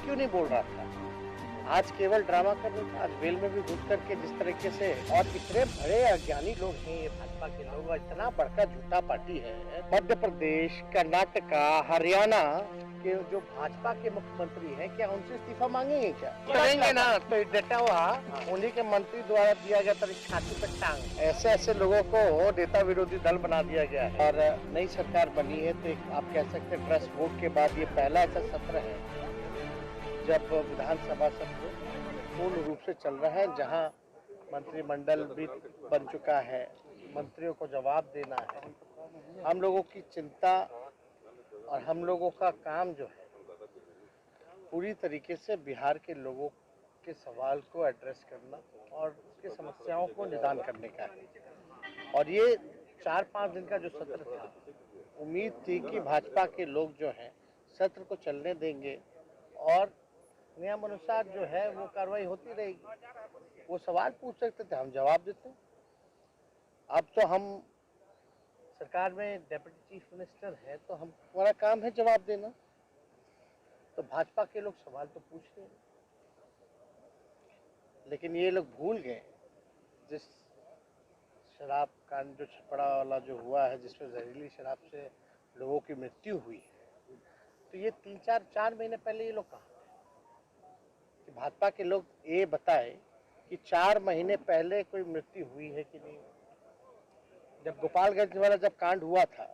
क्यों नहीं बोल रहा था? आज केवल ड्रामा कर रहे थे, आज वेल में भी घुस करके जिस तरीके से, और इतने बड़े अज्ञानी लोग हैं ये भाजपा के लोग, और इतना बड़का झूठा पार्टी है। मध्य प्रदेश, कर्नाटका, हरियाणा के जो भाजपा के मुख्यमंत्री हैं, क्या उनसे इस्तीफा मांगेंगे? क्या करेंगे ना? तो डेटा हुआ उन्हीं के मंत्री द्वारा दिया गया था छाती पर टांग। ऐसे ऐसे लोगों को नेता विरोधी दल बना दिया गया है। और नई सरकार बनी है तो आप कह सकते हैं ट्रस्ट वोट के बाद ये पहला ऐसा सत्र है जब विधानसभा सत्र पूर्ण रूप से चल रहा है, जहां मंत्रिमंडल भी बन चुका है, मंत्रियों को जवाब देना है। हम लोगों की चिंता और हम लोगों का काम जो है पूरी तरीके से बिहार के लोगों के सवाल को एड्रेस करना और उसकी समस्याओं को निदान करने का है। और ये 4-5 दिन का जो सत्र था, उम्मीद थी कि भाजपा के लोग जो हैं सत्र को चलने देंगे और नियम अनुसार जो है वो कार्रवाई होती रहेगी। वो सवाल पूछ सकते थे, हम जवाब देते। अब तो हम सरकार में डेप्यूटी चीफ मिनिस्टर है तो हमारा काम है जवाब देना। तो भाजपा के लोग सवाल तो पूछ रहे हैं, लेकिन ये लोग भूल गए जिस शराब कांड जो छपड़ा वाला जो हुआ है, जिसमें जहरीली शराब से लोगों की मृत्यु हुई है, तो ये 3-4 महीने पहले ये लोग कहा कि भाजपा के लोग ये बताए कि 4 महीने पहले कोई मृत्यु हुई है कि नहीं। जब गोपालगंज वाला जब कांड हुआ था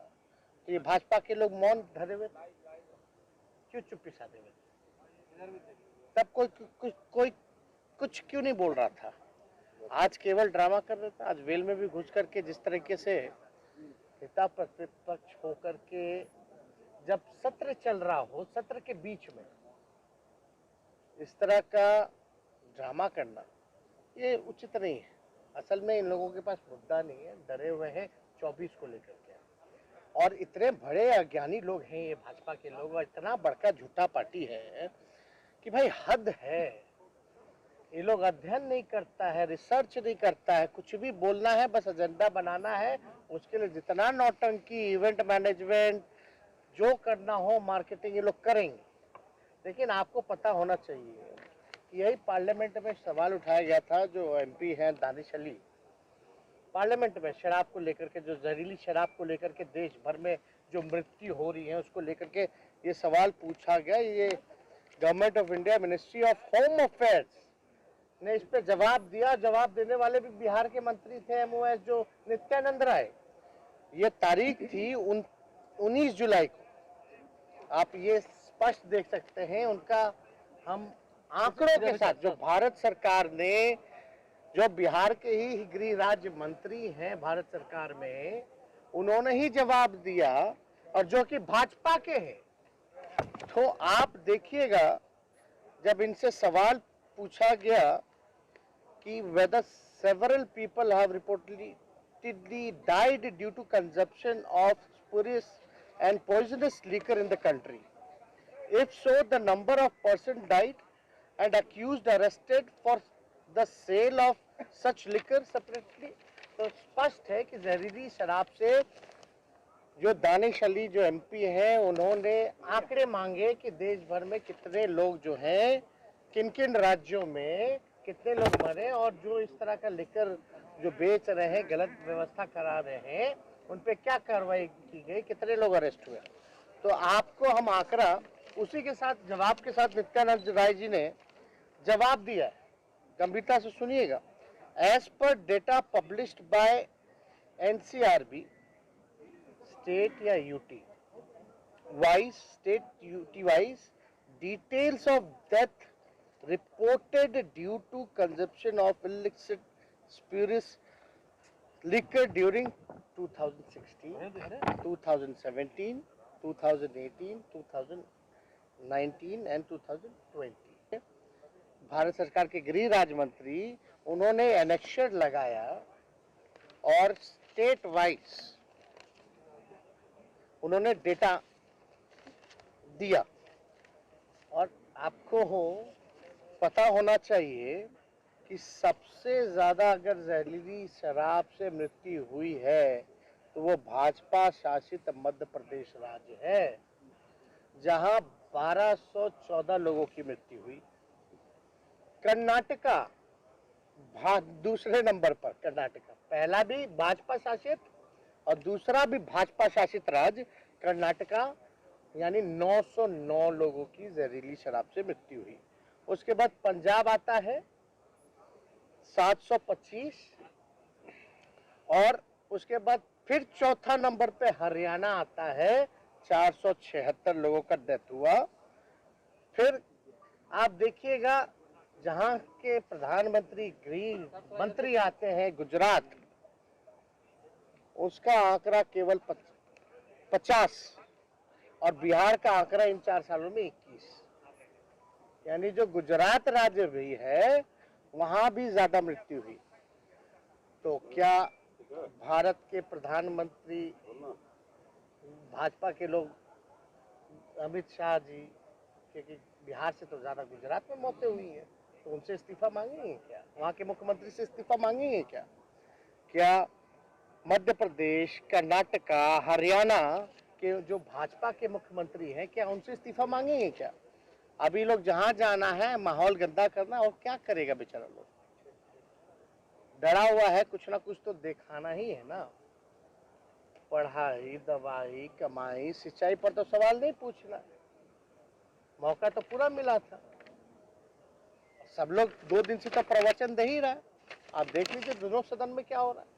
तो ये भाजपा के लोग मौन धरे हुए थे, क्यों चुप्पी साधे हुए थे? तब कोई कुछ क्यों नहीं बोल रहा था? आज केवल ड्रामा कर रहे थे, आज वेल में भी घुस करके जिस तरीके से नेता प्रतिपक्ष होकर के जब सत्र चल रहा हो, सत्र के बीच में इस तरह का ड्रामा करना ये उचित नहीं है। असल में इन लोगों के पास मुद्दा नहीं है, डरे हुए हैं 24 को लेकर के। और इतने बड़े अज्ञानी लोग हैं ये भाजपा के लोग, और इतना बड़का झूठा पार्टी है कि भाई हद है। ये लोग अध्ययन नहीं करता है, रिसर्च नहीं करता है, कुछ भी बोलना है, बस एजेंडा बनाना है। उसके लिए जितना नौटंकी, इवेंट मैनेजमेंट, जो करना हो मार्केटिंग, ये लोग करेंगे। लेकिन आपको पता होना चाहिए कि यही पार्लियामेंट में सवाल उठाया गया था, जो एमपी हैं दानिश अली, पार्लियामेंट में शराब को लेकर के, जो जहरीली शराब को लेकर के देश भर में जो मृत्यु हो रही है उसको लेकर के ये सवाल पूछा गया। ये government of India, ministry of home affairs ने इस पे जवाब दिया। जवाब देने वाले भी बिहार के मंत्री थे, एमओएस, जो नित्यानंद राय। ये तारीख थी 19 जुलाई को। आप ये स्पष्ट देख सकते हैं उनका, हम आंकड़ों के साथ, जो भारत सरकार ने, जो बिहार के ही गृह राज्य मंत्री हैं भारत सरकार में, उन्होंने ही जवाब दिया, और जो कि भाजपा के हैं। तो आप देखिएगा जब इनसे सवाल पूछा गया कि whether several people have reportedly died due to consumption of spurious and poisonous liquor in the country. If so, the number of persons died and accused arrested for the sale of such liquor separately. तो स्पष्ट है कि जहरीली शराब से जो दानिश अली जो MP हैं, उन्होंने आंकड़े मांगे कि देश भर में कितने लोग जो हैं, किन किन राज्यों में कितने लोग मरे, और जो इस तरह का लिकर जो बेच रहे हैं, गलत व्यवस्था करा रहे हैं, उन पे क्या कार्रवाई की गई, कितने लोग अरेस्ट हुए। तो आपको हम आंकड़ा उसी के साथ, जवाब के साथ नित्यानंद राय जी ने जवाब दिया है, गंभीरता से सुनिएगा। As per data published by NCRB, state या UT wise, state UT wise, details of death reported due to consumption of illicit spurious liquor during 2016, 2017, 2018, 2019 and 2020। Bharat सरकार के गृह राज्य मंत्री, उन्होंने एनेक्शर लगाया और स्टेट वाइज उन्होंने डेटा दिया। और आपको पता होना चाहिए कि सबसे ज्यादा अगर जहरीली शराब से मृत्यु हुई है तो वो भाजपा शासित मध्य प्रदेश राज्य है, जहां 1214 लोगों की मृत्यु हुई। कर्नाटका दूसरे नंबर पर, कर्नाटका पहला भी भाजपा शासित और दूसरा भी भाजपा शासित राज्य कर्नाटका, यानी 909 लोगों की जहरीली शराब से मृत्यु हुई। उसके बाद पंजाब आता है 725 और उसके बाद फिर चौथा नंबर पे हरियाणा आता है, 476 लोगों का डेथ हुआ। फिर आप देखिएगा जहां के प्रधानमंत्री गृह मंत्री आते हैं गुजरात, उसका आंकड़ा केवल 50 और बिहार का आंकड़ा इन 4 सालों में 21, यानी जो गुजरात राज्य भी है वहां भी ज्यादा मृत्यु हुई। तो क्या भारत के प्रधानमंत्री भाजपा के लोग अमित शाह जी, क्योंकि बिहार से तो ज्यादा गुजरात में मौतें हुई हैं, तो उनसे इस्तीफा मांगेंगे क्या? वहां के मुख्यमंत्री से इस्तीफा मांगेंगे क्या? क्या मध्य प्रदेश, कर्नाटका, हरियाणा के जो भाजपा के मुख्यमंत्री हैं, क्या उनसे इस्तीफा मांगेंगे क्या? अभी लोग जहां जाना है माहौल गंदा करना, और क्या करेगा बेचारा लोग? डरा हुआ है, कुछ ना कुछ तो दिखाना ही है ना। पढ़ाई, दवाई, कमाई, सिंचाई पर तो सवाल नहीं पूछना। मौका तो पूरा मिला था, सब लोग 2 दिन से तो प्रवचन दे ही रहा है। आप देख लीजिए दोनों सदन में क्या हो रहा है।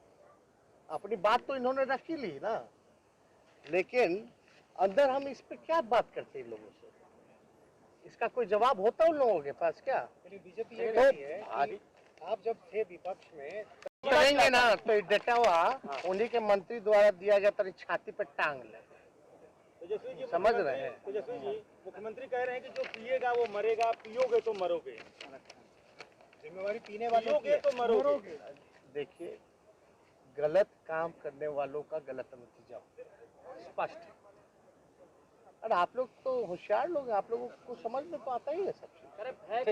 अपनी बात तो इन्होंने रख ही ली ना, लेकिन अंदर हम इस पे क्या बात करते हैं लोगों से? इसका कोई जवाब होता उन लोगों के पास क्या? बीजेपी ये कहती है कि आप जब थे विपक्ष में करेंगे ना तो डटा हुआ उन्हीं के मंत्री द्वारा दिया गया तेरी छाती पर टांग ले। तेजस्वी जी समझ रहे हैं? तेजस्वी जी मुख्यमंत्री कह रहे हैं कि जो पिएगा वो मरेगा, पियोगे तो मरोगे। जिम्मेवारी पीने वालों की है, तो मरोगे। देखिए, गलत काम करने वालों का गलत नतीजा होगा, स्पष्ट। अरे आप लोग तो होशियार लोग हैं, आप लोगों को समझ में तो आता ही है सब चीज।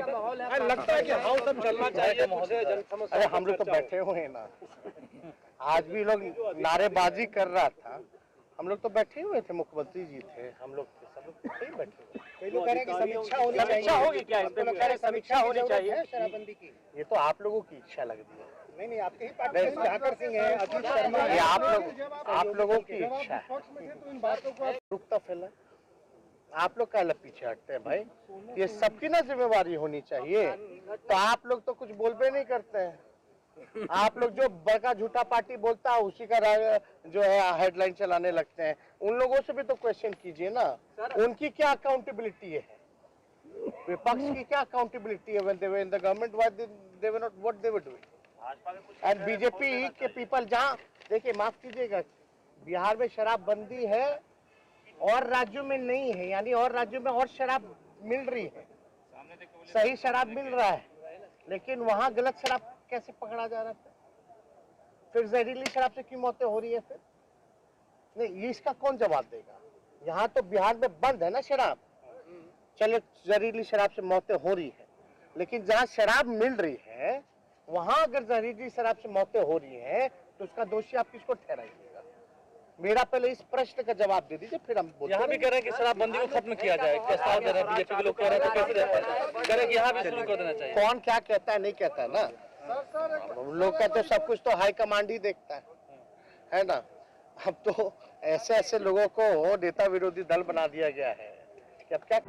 माहौल है, लगता है कि हाउस अब चलना चाहिए महोदय। अरे हम लोग तो बैठे हुए हैं ना, आज भी लोग नारेबाजी कर रहा था, हम लोग तो बैठे हुए थे, मुख्यमंत्री जी थे, हम लोग थे, सब लोग बैठे हुए। कई लोग कह रहे हैं कि समीक्षा होनी चाहिए। समीक्षा होगी क्या? इस पे समीक्षा होनी चाहिए शराबबंदी की। ये तो आप लोगों की इच्छा लग रही है। नहीं, आपके ही पार्टी से ठाकर सिंह है, अजीत शर्मा है। ये आप लोगों की इच्छा है। रुकता फैला, आप लोग काहे पीछे हटते हैं भाई? ये सबकी ना जिम्मेवारी होनी चाहिए। तो आप लोग तो कुछ बोलबे नहीं करते हैं। आप लोग जो बड़का झूठा पार्टी बोलता है उसी का जो है हेडलाइन चलाने लगते हैं। उन लोगों से भी तो क्वेश्चन कीजिए ना, उनकी क्या अकाउंटेबिलिटी है? विपक्ष की क्या अकाउंटेबिलिटी है? when they were in the government, why they were not what they were doing? And BJP के पीपल, जहाँ देखिए, माफ कीजिएगा, बिहार में शराबबंदी है और राज्यों में नहीं है, यानी और राज्यों में और शराब मिल रही है, सही शराब मिल रहा है, लेकिन वहां गलत शराब कैसे पकड़ा जा रहा था? फिर जहरीली शराब से क्यों मौतें हो रही है? फिर नहीं, ये इसका कौन जवाब देगा? यहाँ तो बिहार में बंद है ना शराब, चले जहरीली शराब से मौतें हो रही है, लेकिन जहाँ शराब मिल रही है वहां अगर जहरीली शराब से मौतें हो रही हैं तो उसका दोषी आप किसको ठहराइएगा? मेरा पहले इस प्रश्न का जवाब दे दीजिए, फिर हम यहाँ भी कह रहे हैं कि शराबबंदी को खत्म किया जाए। प्रस्ताव दे रहे हैं बीजेपी के लोग, कह रहे हैं कैसे रहता है, कह रहे हैं कि यहाँ भी शुरू कर देना चाहिए। कौन क्या कहता है नहीं कहता है ना, हम लोग का तो सब कुछ तो हाईकमांड ही देखता है ना। अब तो ऐसे ऐसे लोगों को नेता विरोधी दल बना दिया गया है कि अब क्या